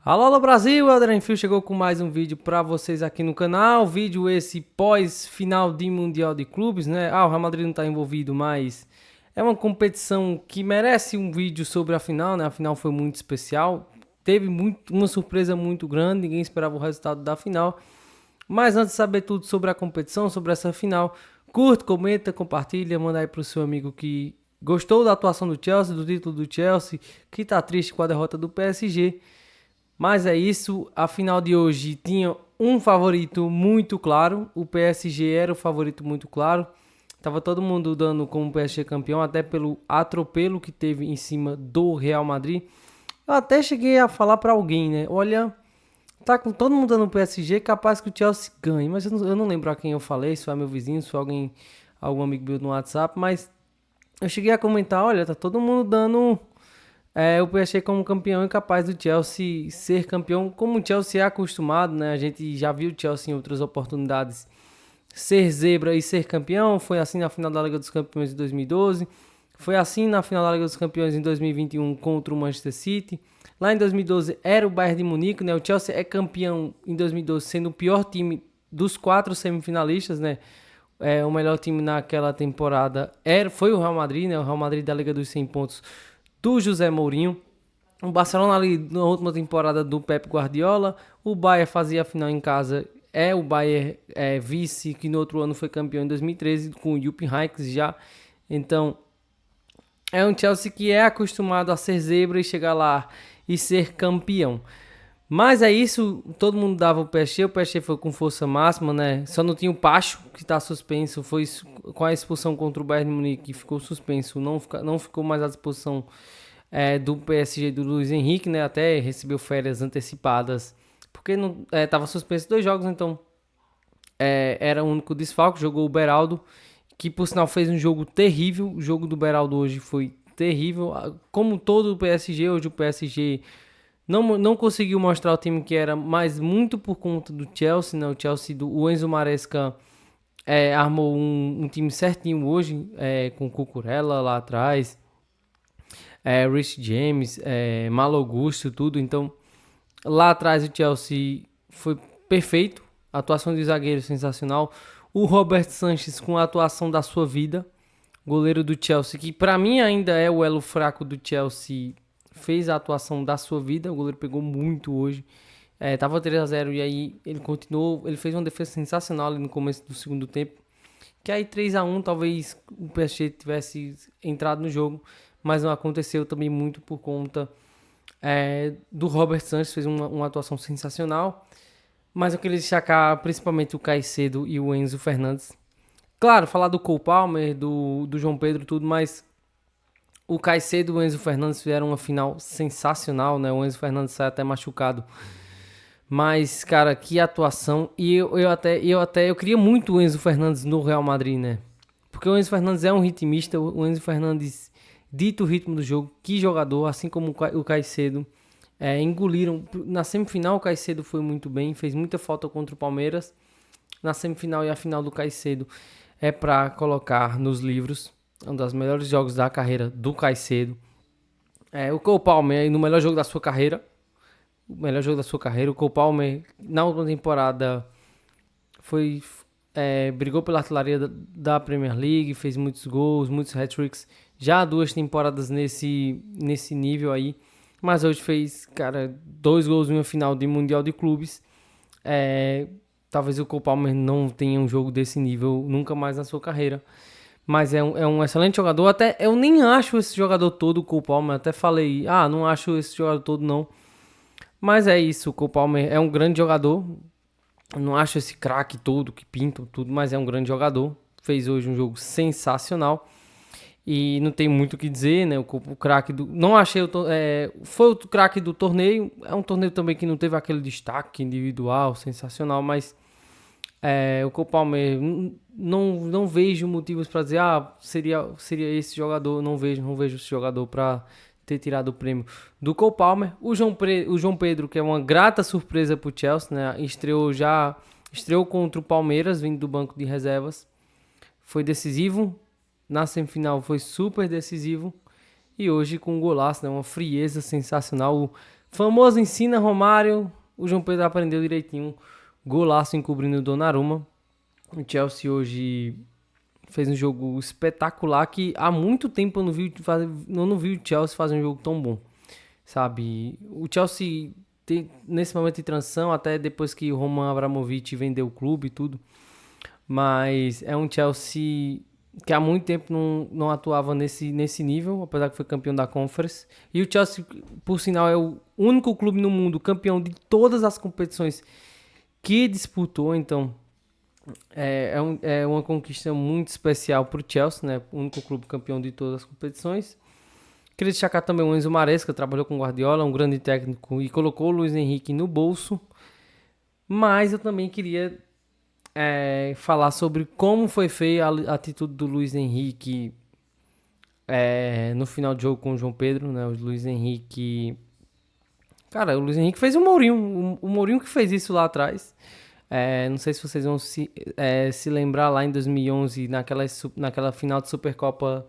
Alô, alô Brasil, Elder Enfield chegou com mais um vídeo pra vocês aqui no canal. Vídeo esse pós-final de Mundial de Clubes, né? O Real Madrid não tá envolvido, mas é uma competição que merece um vídeo sobre a final, né? A final foi muito especial, teve uma surpresa muito grande, ninguém esperava o resultado da final. Mas antes de saber tudo sobre a competição, sobre essa final, curta, comenta, compartilha, manda aí pro seu amigo que gostou da atuação do Chelsea, do título do Chelsea, que tá triste com a derrota do PSG. Mas é isso, a final de hoje tinha um favorito muito claro, o PSG era o favorito muito claro. Tava todo mundo dando como PSG campeão, até pelo atropelo que teve em cima do Real Madrid. Eu até cheguei a falar pra alguém, né? Olha, tá com todo mundo dando o PSG, capaz que o Chelsea ganhe. Mas eu não lembro a quem eu falei, se foi meu vizinho, se foi algum amigo meu no WhatsApp. Mas eu cheguei a comentar, olha, tá todo mundo dando o PSG como campeão e capaz do Chelsea ser campeão, como o Chelsea é acostumado, né? A gente já viu o Chelsea em outras oportunidades ser zebra e ser campeão. Foi assim na final da Liga dos Campeões de 2012. Foi assim na final da Liga dos Campeões em 2021 contra o Manchester City. Lá em 2012 era o Bayern de Munique, né? O Chelsea é campeão em 2012 sendo o pior time dos 4 semifinalistas, né? O melhor time naquela temporada foi o Real Madrid, né? O Real Madrid da Liga dos 100 pontos do José Mourinho. O Barcelona ali na última temporada do Pep Guardiola. O Bayern fazia a final em casa. O Bayern vice, que no outro ano foi campeão em 2013 com o Jupp Heynckes já. Então, é um Chelsea que é acostumado a ser zebra e chegar lá e ser campeão. Mas é isso, todo mundo dava o PSG foi com força máxima, né? Só não tinha o Pacho, que está suspenso, foi com a expulsão contra o Bayern de Munique, que ficou suspenso, não ficou mais à disposição do PSG do Luiz Henrique, né? Até recebeu férias antecipadas, porque não estava suspenso 2 jogos, então era o único desfalque, jogou o Beraldo, que por sinal fez um jogo terrível, o jogo do Beraldo hoje foi terrível, como todo o PSG, hoje o PSG não conseguiu mostrar o time que era, mas muito por conta do Chelsea, né? O Chelsea o Enzo Maresca armou um time certinho hoje, com Cucurella lá atrás, Rich James, Malo Augusto, tudo. Então, lá atrás o Chelsea foi perfeito, a atuação de zagueiro sensacional. O Robert Sanchez com a atuação da sua vida, goleiro do Chelsea, que para mim ainda é o elo fraco do Chelsea, fez a atuação da sua vida. O goleiro pegou muito hoje. Tava 3-0 e aí ele continuou. Ele fez uma defesa sensacional ali no começo do segundo tempo. Que aí 3-1 talvez o PSG tivesse entrado no jogo, mas não aconteceu também muito por conta do Robert Sanchez, fez uma atuação sensacional. Mas eu queria destacar principalmente o Caicedo e o Enzo Fernandes. Claro, falar do Cole Palmer, do João Pedro, tudo, mas o Caicedo e o Enzo Fernandes fizeram uma final sensacional, né? O Enzo Fernandes sai até machucado. Mas, cara, que atuação. E eu queria muito o Enzo Fernandes no Real Madrid, né? Porque o Enzo Fernandes é um ritmista. O Enzo Fernandes dita o ritmo do jogo. Que jogador, assim como o Caicedo. Engoliram. Na semifinal, o Caicedo foi muito bem. Fez muita falta contra o Palmeiras. Na semifinal e a final do Caicedo é pra colocar nos livros. Um dos melhores jogos da carreira do Caicedo. O Cole Palmer no melhor jogo da sua carreira. O melhor jogo da sua carreira. O Cole Palmer, na última temporada, brigou pela artilharia da Premier League, fez muitos gols, muitos hat-tricks. Já há 2 temporadas nesse nível aí. Mas hoje fez, cara, 2 gols em uma final de Mundial de Clubes. Talvez o Cole Palmer não tenha um jogo desse nível nunca mais na sua carreira. Mas é um excelente jogador. Até eu nem acho esse jogador todo, o Cole Palmer. Até falei, não acho esse jogador todo não. Mas é isso, o Cole Palmer é um grande jogador. Eu não acho esse craque todo que pinta tudo, mas é um grande jogador. Fez hoje um jogo sensacional. E não tem muito o que dizer, né? O craque do. Não achei. Foi o craque do torneio. É um torneio também que não teve aquele destaque individual sensacional, mas o Cole Palmer, não vejo motivos para dizer, seria esse jogador. Não vejo esse jogador para ter tirado o prêmio do Cole Palmer. O João Pedro, que é uma grata surpresa para o Chelsea, né? Estreou contra o Palmeiras, vindo do banco de reservas. Foi decisivo. Na semifinal foi super decisivo. E hoje com um golaço, né? Uma frieza sensacional. Famoso ensina Romário, o João Pedro aprendeu direitinho. Golaço encobrindo o Donnarumma. O Chelsea hoje fez um jogo espetacular que há muito tempo eu não vi o Chelsea fazer um jogo tão bom, sabe? O Chelsea tem, nesse momento de transição, até depois que o Roman Abramovich vendeu o clube e tudo, mas é um Chelsea que há muito tempo não atuava nesse nível, apesar que foi campeão da Conference. E o Chelsea, por sinal, é o único clube no mundo campeão de todas as competições que disputou, então é uma conquista muito especial para o Chelsea, né? O único clube campeão de todas as competições. Queria destacar também o Enzo Maresca, trabalhou com o Guardiola, um grande técnico, e colocou o Luiz Henrique no bolso. Mas eu também queria falar sobre como foi feia a atitude do Luiz Henrique no final de jogo com o João Pedro, né? O Luiz Henrique... Cara, o Luiz Henrique fez o Mourinho. O Mourinho que fez isso lá atrás. Não sei se vocês vão se lembrar lá em 2011, naquela final de Supercopa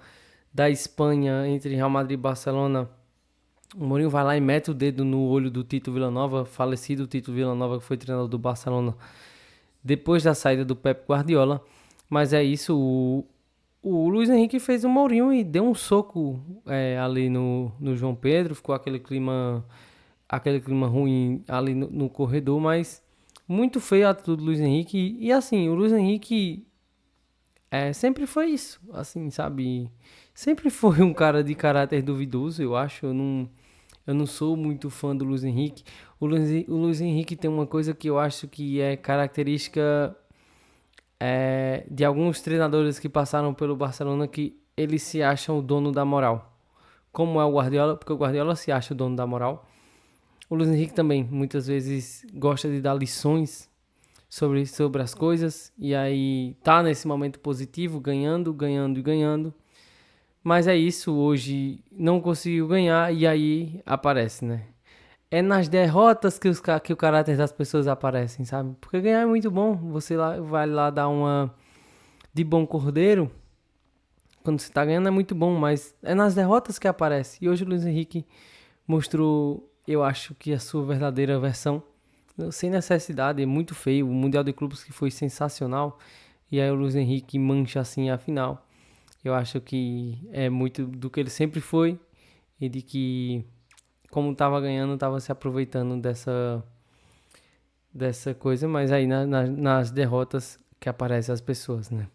da Espanha entre Real Madrid e Barcelona. O Mourinho vai lá e mete o dedo no olho do Tito Vilanova, falecido Tito Vilanova, que foi treinador do Barcelona depois da saída do Pep Guardiola. Mas é isso, o Luiz Henrique fez o Mourinho e deu um soco ali no João Pedro. Ficou aquele clima ruim ali no corredor, mas muito feio a atitude do Luiz Henrique. E assim, o Luiz Henrique sempre foi isso, assim, sabe? Sempre foi um cara de caráter duvidoso, eu acho. Eu não sou muito fã do Luiz Henrique. O Luiz Henrique tem uma coisa que eu acho que é característica de alguns treinadores que passaram pelo Barcelona, que eles se acham o dono da moral. Como é o Guardiola, porque o Guardiola se acha o dono da moral. O Luiz Henrique também, muitas vezes, gosta de dar lições sobre as coisas. E aí tá nesse momento positivo, ganhando, ganhando e ganhando. Mas é isso, hoje não conseguiu ganhar e aí aparece, né? É nas derrotas que o caráter das pessoas aparecem, sabe? Porque ganhar é muito bom. Você vai lá dar uma de bom cordeiro. Quando você tá ganhando é muito bom, mas é nas derrotas que aparece. E hoje o Luiz Henrique mostrou, eu acho que a sua verdadeira versão. Sem necessidade, é muito feio. O Mundial de Clubes que foi sensacional. E aí o Luiz Henrique mancha assim a final. Eu acho que é muito do que ele sempre foi. E de que, como tava ganhando, tava se aproveitando dessa coisa. Mas aí nas derrotas que aparecem as pessoas, né?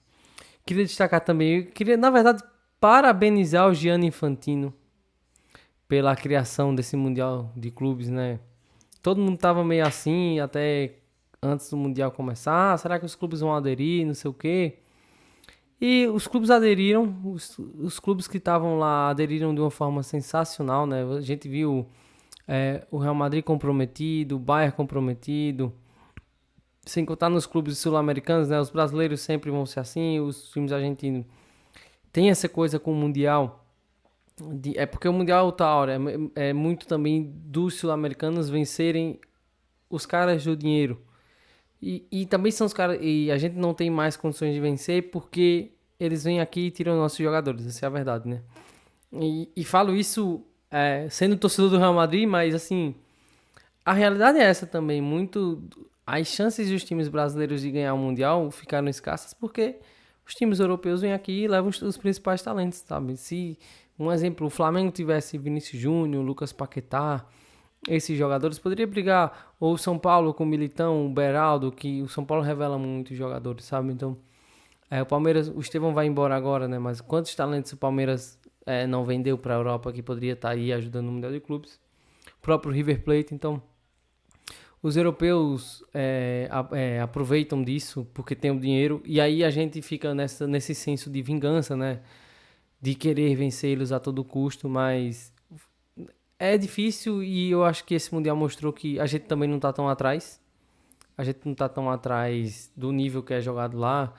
Queria destacar também, na verdade, parabenizar o Gianni Infantino pela criação desse Mundial de Clubes, né? Todo mundo tava meio assim, até antes do Mundial começar. Será que os clubes vão aderir? Não sei o quê. E os clubes aderiram. Os clubes que estavam lá aderiram de uma forma sensacional, né? A gente viu o Real Madrid comprometido, o Bayern comprometido. Sem contar nos clubes sul-americanos, né? Os brasileiros sempre vão ser assim, os times argentinos. Tem essa coisa com o Mundial. Porque o Mundial tá hora, é muito também dos sul-americanos vencerem os caras do dinheiro. E também são os caras. E a gente não tem mais condições de vencer porque eles vêm aqui e tiram nossos jogadores. Essa é a verdade, né? E falo isso sendo torcedor do Real Madrid, mas assim. A realidade é essa também. As chances dos times brasileiros de ganhar o Mundial ficaram escassas porque os times europeus vêm aqui e levam os principais talentos, sabe? Se, um exemplo, o Flamengo tivesse Vinícius Júnior, Lucas Paquetá, esses jogadores, poderia brigar. Ou o São Paulo com o Militão, o Beraldo, que o São Paulo revela muitos jogadores, sabe? Então, o Palmeiras, o Estevão vai embora agora, né? Mas quantos talentos o Palmeiras não vendeu para a Europa que poderia estar aí ajudando no Mundial de Clubes? O próprio River Plate, então... Os europeus aproveitam disso porque tem o dinheiro e aí a gente fica nesse senso de vingança, né? De querer vencê-los a todo custo, mas é difícil e eu acho que esse Mundial mostrou que a gente também não tá tão atrás. A gente não tá tão atrás do nível que é jogado lá.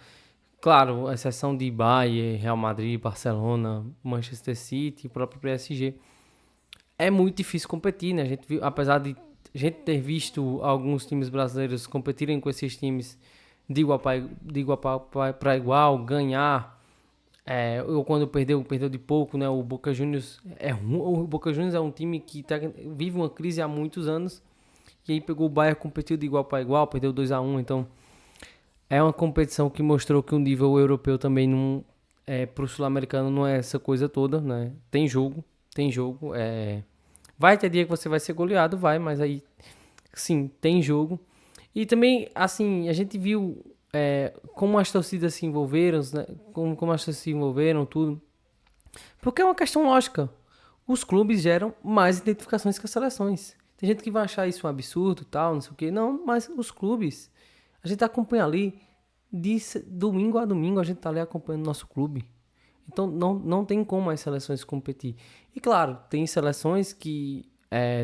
Claro, exceção de Bayern, Real Madrid, Barcelona, Manchester City e próprio PSG. É muito difícil competir, né? A gente viu, apesar de a gente ter visto alguns times brasileiros competirem com esses times de igual para igual, ganhar Ou quando perdeu de pouco, né? O Boca Juniors o Boca Juniors é um time que vive uma crise há muitos anos. E aí pegou o Bayern, competiu de igual para igual, perdeu 2-1. Então é uma competição que mostrou que o nível europeu também não pro sul-americano não é essa coisa toda, né? Tem jogo, tem jogo. Vai ter dia que você vai ser goleado, vai, mas aí sim, tem jogo. E também, assim, a gente viu como as torcidas se envolveram, né? Como as torcidas se envolveram, tudo. Porque é uma questão lógica. Os clubes geram mais identificações que as seleções. Tem gente que vai achar isso um absurdo, tal, não sei o quê. Não, mas os clubes, a gente acompanha ali, domingo a domingo, a gente tá ali acompanhando o nosso clube. Então não tem como as seleções competir. E claro, tem seleções que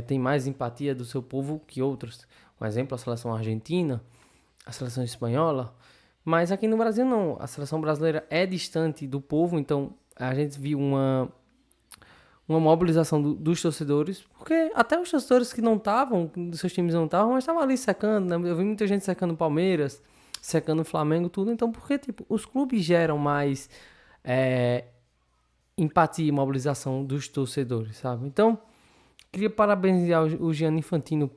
têm mais empatia do seu povo que outras. Um exemplo, a seleção argentina, a seleção espanhola. Mas aqui no Brasil não. A seleção brasileira é distante do povo, então a gente viu uma mobilização dos torcedores, porque até os torcedores que não estavam, dos seus times não estavam, mas estavam ali secando, né? Eu vi muita gente secando o Palmeiras, secando o Flamengo, tudo. Então, porque tipo, os clubes geram mais empatia e mobilização dos torcedores, sabe? Então, queria parabenizar o Gianni Infantino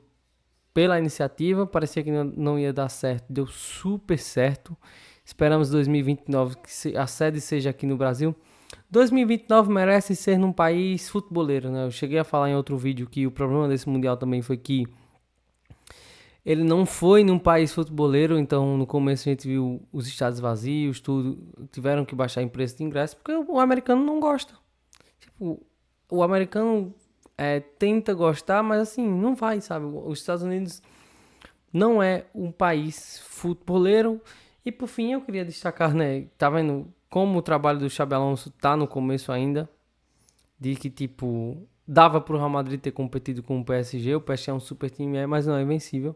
pela iniciativa. Parecia que não ia dar certo, deu super certo. Esperamos 2029 que a sede seja aqui no Brasil. 2029 merece ser num país futeboleiro, né? Eu cheguei a falar em outro vídeo que o problema desse Mundial também foi que ele não foi num país futeboleiro, então no começo a gente viu os estádios vazios, tudo, tiveram que baixar em preço de ingresso, porque o americano não gosta. Tipo, o americano tenta gostar, mas assim, não vai, sabe? Os Estados Unidos não é um país futeboleiro. E por fim, eu queria destacar, né? Tá vendo como o trabalho do Xabi Alonso tá no começo ainda, de que, tipo, dava pro Real Madrid ter competido com o PSG. O PSG é um super time, mas não é invencível.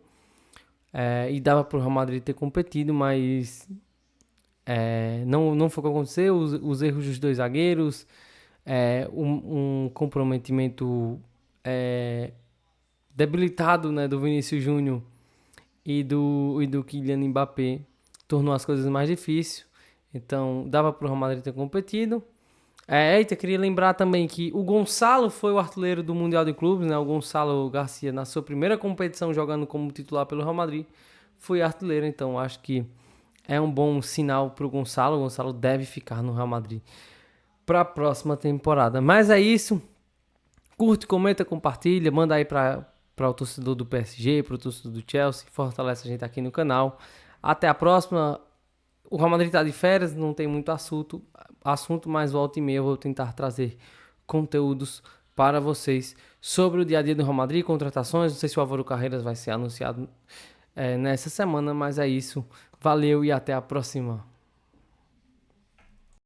E dava pro Real Madrid ter competido, mas não foi o que aconteceu. Os erros dos dois zagueiros, um comprometimento debilitado, né, do Vinícius Júnior e do Kylian Mbappé tornou as coisas mais difíceis. Então dava pro Real Madrid ter competido. Queria lembrar também que o Gonçalo foi o artilheiro do Mundial de Clubes, né? O Gonçalo Garcia, na sua primeira competição jogando como titular pelo Real Madrid, foi artilheiro. Então acho que é um bom sinal pro Gonçalo. O Gonçalo deve ficar no Real Madrid para a próxima temporada. Mas é isso. Curte, comenta, compartilha, manda aí para o torcedor do PSG, para o torcedor do Chelsea, fortalece a gente aqui no canal. Até a próxima. O Real Madrid está de férias, não tem muito assunto, mas volta e meia eu vou tentar trazer conteúdos para vocês sobre o dia a dia do Real Madrid, contratações. Não sei se o Álvaro Carreiras vai ser anunciado nessa semana, mas é isso. Valeu e até a próxima.